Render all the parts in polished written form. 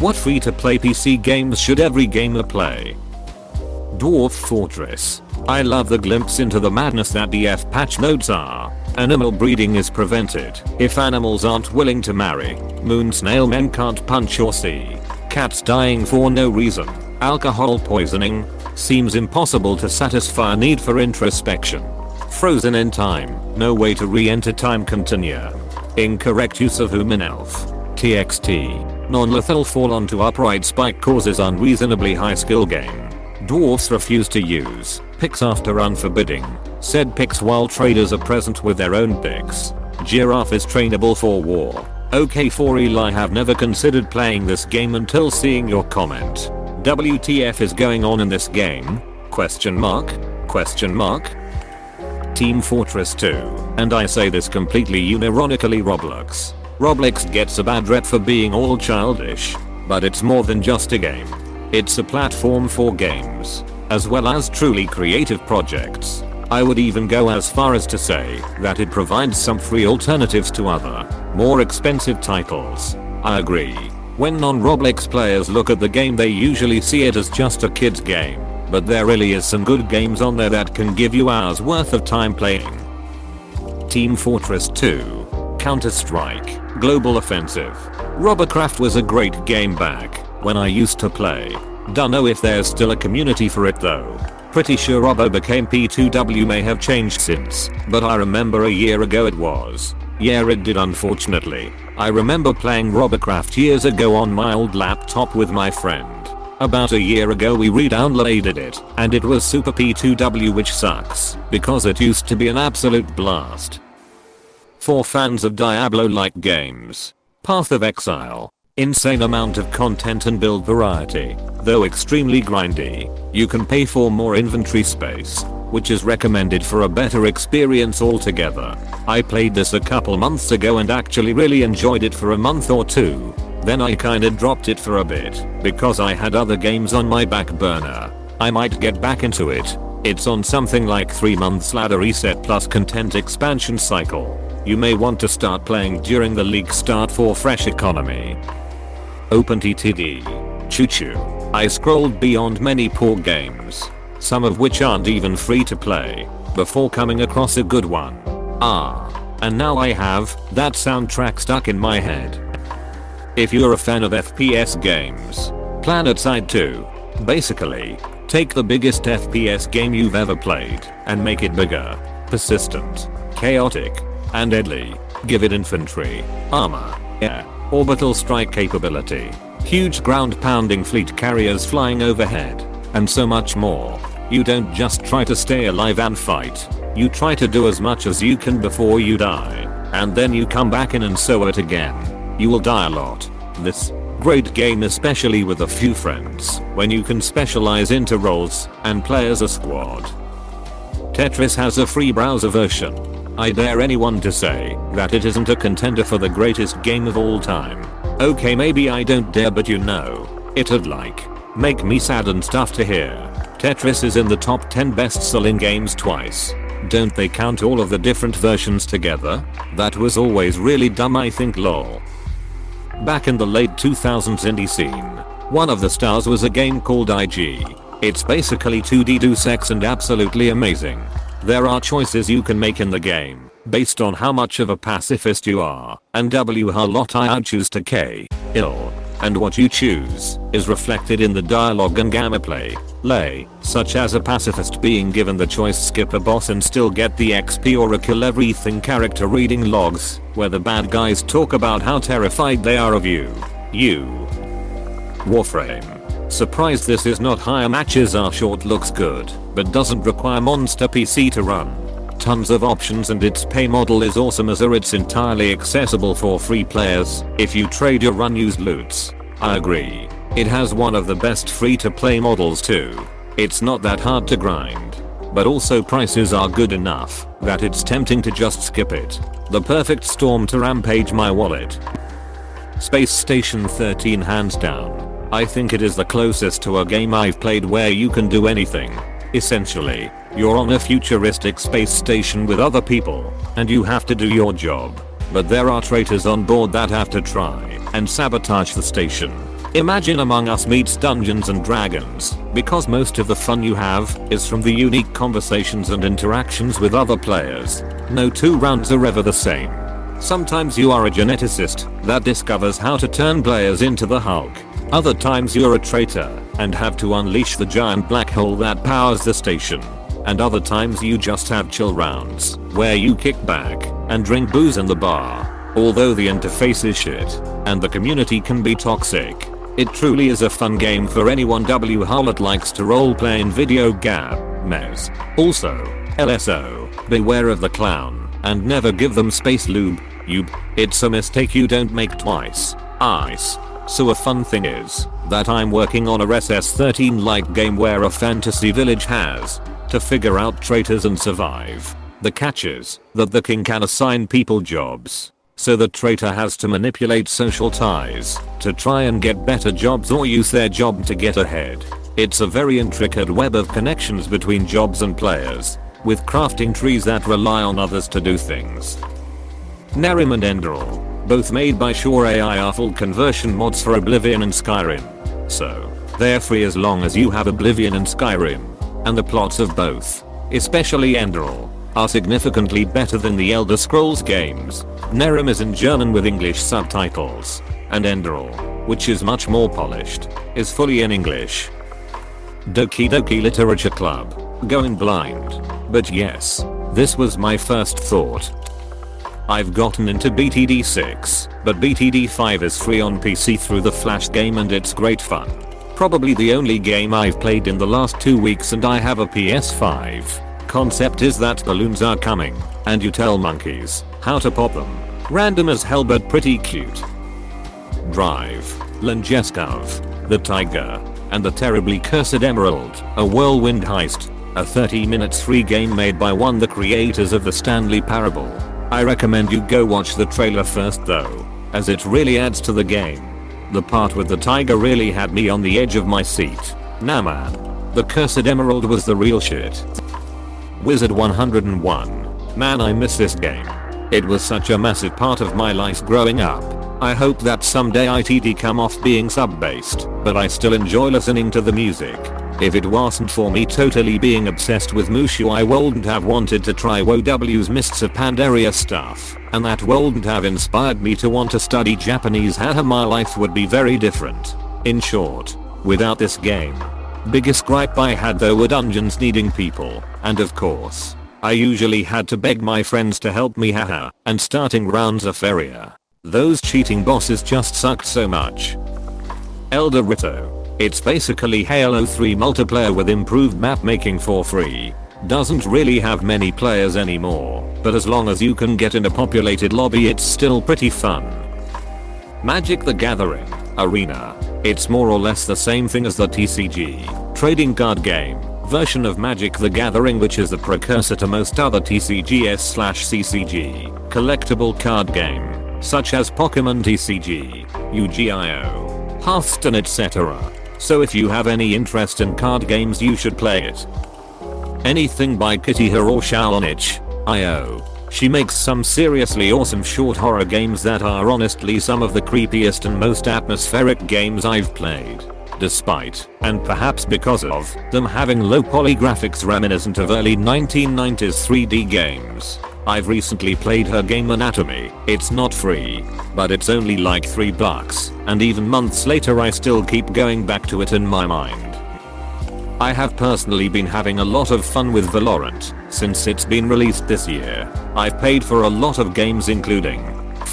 What free-to-play PC games should every gamer play? Dwarf Fortress. I love the glimpse into the madness that DF patch notes are. Animal breeding is prevented if animals aren't willing to marry. Moon snail men can't punch or see. Cats dying for no reason. Alcohol poisoning. Seems impossible to satisfy a need for introspection. Frozen in time. No way to re-enter time continuum. Incorrect use of human elf. TXT. Non-lethal fall onto upright spike causes unreasonably high skill gain. Dwarfs refuse to use picks after unforbidding said picks while traders are present with their own picks. Giraffe is trainable for war. Okay, for Eli, have never considered playing this game until seeing your comment. WTF is going on in this game? Question mark? Question mark? Team Fortress 2. And I say this completely unironically, Roblox. Roblox gets a bad rep for being all childish, but it's more than just a game. It's a platform for games, as well as truly creative projects. I would even go as far as to say that it provides some free alternatives to other, more expensive titles. I agree. When non-Roblox players look at the game, they usually see it as just a kid's game, but there really is some good games on there that can give you hours worth of time playing. Team Fortress 2. Counter-Strike. Global Offensive. Robocraft was a great game back when I used to play. Don't know if there's still a community for it though. Pretty sure Robo became P2W, may have changed since, but I remember a year ago it was. Yeah, it did, unfortunately. I remember playing Robocraft years ago on my old laptop with my friend. About a year ago we re-downloaded it, and it was Super P2W, which sucks, because it used to be an absolute blast. For fans of Diablo-like games, Path of Exile. Insane amount of content and build variety, though extremely grindy. You can pay for more inventory space, which is recommended for a better experience altogether. I played this a couple months ago and actually really enjoyed it for a month or two. Then I kinda dropped it for a bit because I had other games on my back burner. I might get back into it. It's on something like 3 months ladder reset plus content expansion cycle. You may want to start playing during the league start for fresh economy. OpenTTD. Choo choo. I scrolled beyond many poor games, some of which aren't even free to play, before coming across a good one. And now I have that soundtrack stuck in my head. If you're a fan of FPS games, PlanetSide 2. Basically, take the biggest FPS game you've ever played and make it bigger, persistent, chaotic, and deadly. Give it infantry, armor, air, orbital strike capability, huge ground pounding fleet carriers flying overhead, and so much more. You don't just try to stay alive and fight, you try to do as much as you can before you die, and then you come back in and so it again. You will die a lot. This great game, especially with a few friends, when you can specialize into roles and play as a squad. Tetris has a free browser version. I dare anyone to say that it isn't a contender for the greatest game of all time. Okay, maybe I don't dare, but you know, it'd like make me sad and stuff to hear. Tetris is in the top 10 best-selling games twice. Don't they count all of the different versions together? That was always really dumb, I think, lol. Back in the late 2000s indie scene, one of the stars was a game called IG. It's basically 2D Deus Ex and absolutely amazing. There are choices you can make in the game, based on how much of a pacifist you are, and how lot I choose to kill. And what you choose is reflected in the dialogue and gameplay, such as a pacifist being given the choice skip a boss and still get the XP, or a kill everything character reading logs, where the bad guys talk about how terrified they are of you. Warframe. Surprised this is not higher, matches are short, looks good, but doesn't require monster PC to run. Tons of options and its pay model is awesome as it's entirely accessible for free players if you trade your unused loots. I agree. It has one of the best free to play models too. It's not that hard to grind, but also prices are good enough that it's tempting to just skip it. The perfect storm to rampage my wallet. Space Station 13 hands down. I think it is the closest to a game I've played where you can do anything. Essentially, you're on a futuristic space station with other people, and you have to do your job. But there are traitors on board that have to try and sabotage the station. Imagine Among Us meets Dungeons and Dragons, because most of the fun you have is from the unique conversations and interactions with other players. No 2 rounds are ever the same. Sometimes you are a geneticist that discovers how to turn players into the Hulk. Other times you're a traitor and have to unleash the giant black hole that powers the station. And other times you just have chill rounds where you kick back and drink booze in the bar. Although the interface is shit and the community can be toxic, it truly is a fun game for anyone who likes to roleplay in video games. Also, LSO, beware of the clown and never give them space lube. It's a mistake you don't make twice. Ice. So a fun thing is that I'm working on a SS13 like game where a fantasy village has to figure out traitors and survive. The catch is that the king can assign people jobs. So the traitor has to manipulate social ties to try and get better jobs or use their job to get ahead. It's a very intricate web of connections between jobs and players, with crafting trees that rely on others to do things. Nerim and Enderal, both made by Shore AI, are full conversion mods for Oblivion and Skyrim. So, they're free as long as you have Oblivion and Skyrim. And the plots of both, especially Enderal, are significantly better than the Elder Scrolls games. Nerim is in German with English subtitles, and Enderal, which is much more polished, is fully in English. Doki Doki Literature Club, going blind. But yes, this was my first thought. I've gotten into BTD 6, but BTD 5 is free on PC through the Flash game and it's great fun. Probably the only game I've played in the last 2 weeks and I have a PS5. Concept is that balloons are coming, and you tell monkeys how to pop them. Random as hell but pretty cute. Drive, Langeskov, the Tiger, and the Terribly Cursed Emerald, a whirlwind heist, a 30 minutes free game made by the creators of the Stanley Parable. I recommend you go watch the trailer first though, as it really adds to the game. The part with the tiger really had me on the edge of my seat. Nah man, the Cursed Emerald was the real shit. Wizard 101. Man, I miss this game. It was such a massive part of my life growing up. I hope that someday ITD come off being sub-based, but I still enjoy listening to the music. If it wasn't for me totally being obsessed with Mushu, I wouldn't have wanted to try WoW's Mists of Pandaria stuff, and that wouldn't have inspired me to want to study Japanese. My life would be very different. In short, without this game. Biggest gripe I had though were dungeons needing people, and of course, I usually had to beg my friends to help me and starting rounds of area. Those cheating bosses just sucked so much. Elder Rito. It's basically Halo 3 multiplayer with improved map making for free. Doesn't really have many players anymore, but as long as you can get in a populated lobby it's still pretty fun. Magic the Gathering Arena. It's more or less the same thing as the TCG, trading card game, version of Magic the Gathering, which is the precursor to most other TCGs/CCG, collectible card game, such as Pokemon TCG, Yu-Gi-Oh!, Hearthstone etc. So if you have any interest in card games you should play it. Anything by Kitty Hiro Shaonich.io. She makes some seriously awesome short horror games that are honestly some of the creepiest and most atmospheric games I've played. Despite, and perhaps because of, them having low poly graphics reminiscent of early 1990s 3D games. I've recently played her game Anatomy. It's not free, but it's only like $3, and even months later I still keep going back to it in my mind. I have personally been having a lot of fun with Valorant since it's been released this year. I've paid for a lot of games including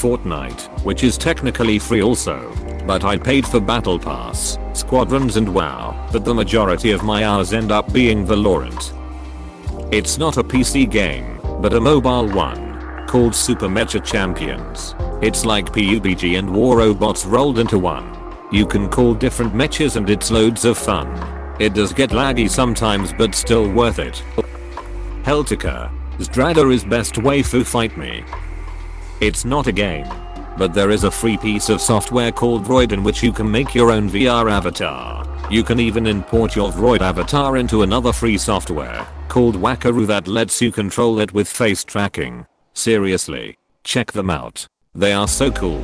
Fortnite, which is technically free also, but I paid for Battle Pass, Squadrons and WoW, but the majority of my hours end up being Valorant. It's not a PC game, but a mobile one, called Super Mecha Champions. It's like PUBG and War Robots rolled into one. You can call different mechas and it's loads of fun. It does get laggy sometimes but still worth it. Heltica. Zdrada is best waifu fight me. It's not a game, but there is a free piece of software called Droid in which you can make your own VR avatar. You can even import your Droid avatar into another free software called Wakaru that lets you control it with face tracking. Seriously, check them out. They are so cool.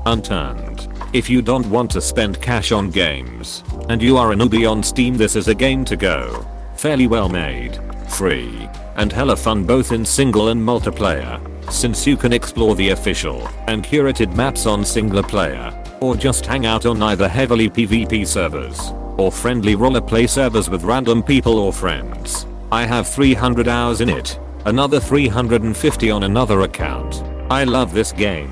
Unturned. If you don't want to spend cash on games, and you are a newbie on Steam, this is a game to go. Fairly well made, free, and hella fun both in single and multiplayer, since you can explore the official and curated maps on single player, or just hang out on either heavily PvP servers, or friendly roleplay servers with random people or friends. I have 300 hours in it, another 350 on another account. I love this game.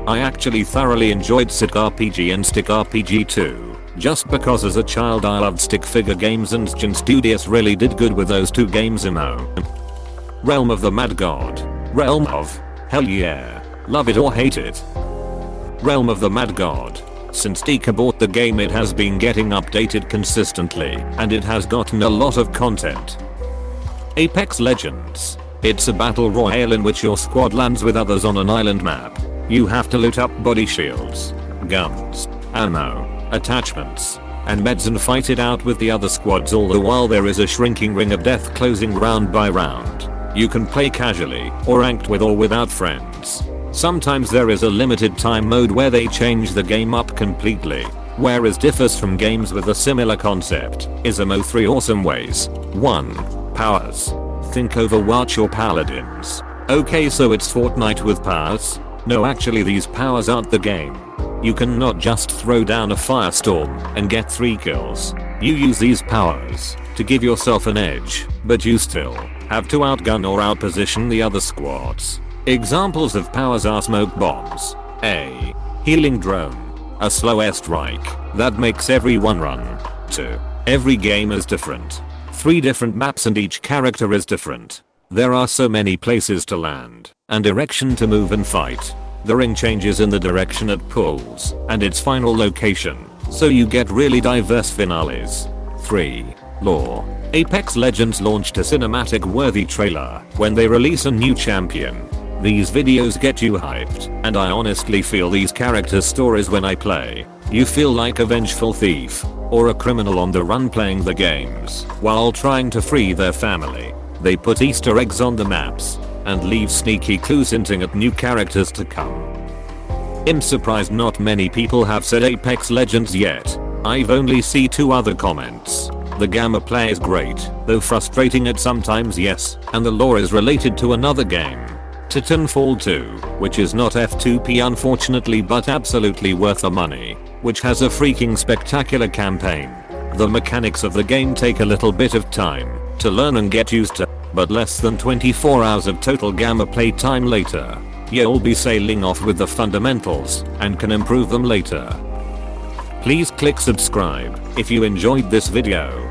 I actually thoroughly enjoyed Stick RPG and Stick RPG 2, just because as a child I loved stick figure games and Gen Studios really did good with those two games. Realm of the Mad God. Realm of? Hell yeah. Love it or hate it. Realm of the Mad God. Since Deka bought the game, it has been getting updated consistently, and it has gotten a lot of content. Apex Legends. It's a battle royale in which your squad lands with others on an island map. You have to loot up body shields, guns, ammo, attachments, and meds and fight it out with the other squads, all the while there is a shrinking ring of death closing round by round. You can play casually or ranked with or without friends. Sometimes there is a limited time mode where they change the game up completely. Whereas differs from games with a similar concept is ammo 3 awesome ways. 1. Powers. Think Overwatch or Paladins. Okay, so it's Fortnite with powers? No, actually these powers aren't the game. You can not just throw down a firestorm and get 3 kills. You use these powers to give yourself an edge, but you still have to outgun or outposition the other squads. Examples of powers are smoke bombs, a healing drone, a slow airstrike that makes everyone run. 2. Every game is different. 3 different maps and each character is different. There are so many places to land and direction to move and fight. The ring changes in the direction it pulls and its final location, so you get really diverse finales. 3. Lore. Apex Legends launched a cinematic worthy trailer when they release a new champion. These videos get you hyped, and I honestly feel these characters' stories when I play. You feel like a vengeful thief or a criminal on the run playing the games while trying to free their family. They put Easter eggs on the maps and leave sneaky clues hinting at new characters to come. I'm surprised not many people have said Apex Legends yet. I've only seen 2 other comments. The gameplay is great, though frustrating at sometimes, yes, and the lore is related to another game, Titanfall 2, which is not F2P unfortunately, but absolutely worth the money, which has a freaking spectacular campaign. The mechanics of the game take a little bit of time to learn and get used to, but less than 24 hours of total gameplay time later, you'll be sailing off with the fundamentals and can improve them later. Please click subscribe if you enjoyed this video.